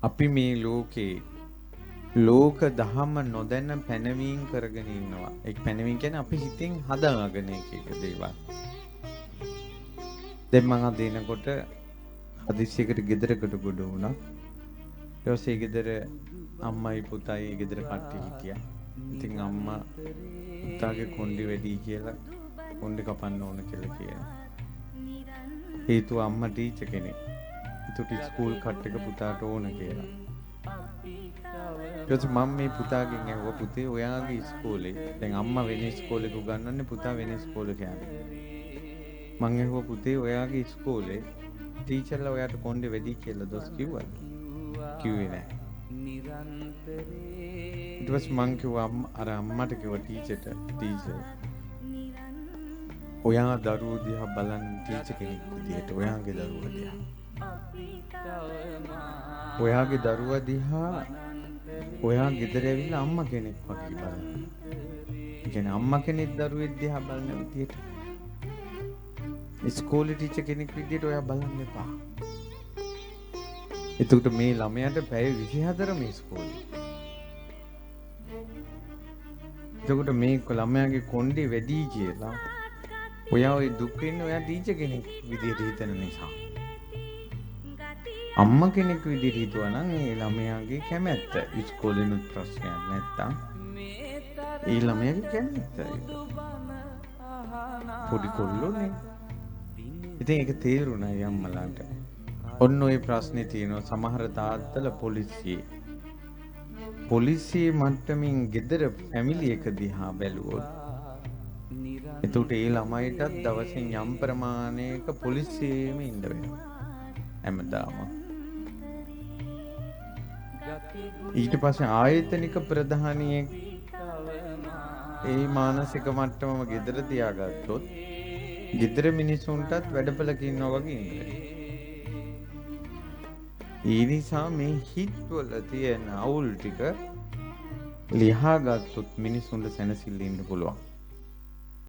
අපි මේ ලෝකේ ලෝක දහම නොදැන පැනවීම් කරගෙන ඉන්නවා. ඒ පැනවීම් කියන්නේ අපි හිතින් හදාගෙන එක දේවල්. දැන් මම දිනකොට හදිස්සියකට ගෙදරකට ගොඩ වුණා. ඊට පස්සේ ගෙදර අම්මයි පුතයි ගෙදර කට්ටිය හිටියා. ඉතින් අම්මා පුතාගේ කොණ්ඩේ වැඩි කියලා කොණ්ඩේ කපන්න ඕන කියලා කියනවා. හේතුව අම්මා ටීචර් කෙනෙක්. ඒකට ස්කූල් කට් එක පුතාට ඕන කියලා. ඊට මම මේ පුතාගෙන් ඇහුවා පුතේ ඔයාගේ ඉස්කෝලේ දැන් අම්මා වෙන ඉස්කෝලේක උගන්වන්නේ පුතා වෙන ඉස්කෝලේක යන්නේ. මං ඇහුවා පුතේ ඔයාගේ ඉස්කෝලේ ටීචර්ලා ඔයාට කොණ්ඩේ වැඩි කියලා දොස් කිව්වද? කිව්වේ නැහැ. ඊට පස්සේ මං කිව්වා අර අම්මට කිව්වා ටීචර් ඔයා දරුවෝ දිහා බලන්න ටීචර් කෙනෙක් විදියට ඔයාගේ දරුවෝ දිහා. ඔයාගේ දරුවා දිහා ඔයා ගෙදර ඇවිල්ලා අම්මා කෙනෙක් වගේ බලන්න. ඒ කියන්නේ අම්මා කෙනෙක් දරුවෙක් දිහා බලන විදියට ඉස්කෝලේ ටීචර් කෙනෙක් විදියට ඔයා බලන්න එපා. එතකොට මේ ළමයාට පැය 24ම ඉස්කෝලේ. එතකොට මේ ළමයාගේ කොණ්ඩේ වැඩි කියලා ඔයා ওই දුක් වෙන්නේ ඔයා ටීචර් කෙනෙක් විදියට හිතන නිසා. අම්මා කෙනෙක් විදියට හිතුවා නම් ඒ ළමයාගේ කැමැත්ත ඉස්කෝලේනුත් ප්‍රශ්නයක් නැත්තම් ඒ ළමයාගේ කැමැත්ත පොඩි කොල්ලෝනේ. ඉතින් ඒක තේරුණා අම්මලාට. ඔන්න ඔය ප්‍රශ්නේ තියෙනවා සමහර තාත්තලා පොලිසිය මට්ටමින් ගෙදර ෆැමිලි එක දිහා බැලුවොත් එතකොට ඒ ළමයිටත් දවසින් යම් ප්‍රමාණයක පොලිසියෙම ඉන්න වෙනවා. හැමදාම. ඊට පස්සේ ආයතනික ප්‍රධානියෙක් ඒ මානසික මට්ටමම ගෙදර තියාගත්තොත් ගෙදර මිනිසුන්ටත් වැඩපලක ඉන්නවා වගේ ඉන්නේ. ඒ නිසා මේ හිත්වල තියෙන අවුල් ටික ලියාගත්තොත් මිනිසුන්ට සැනසෙල්ල ඉන්න පුළුවන්.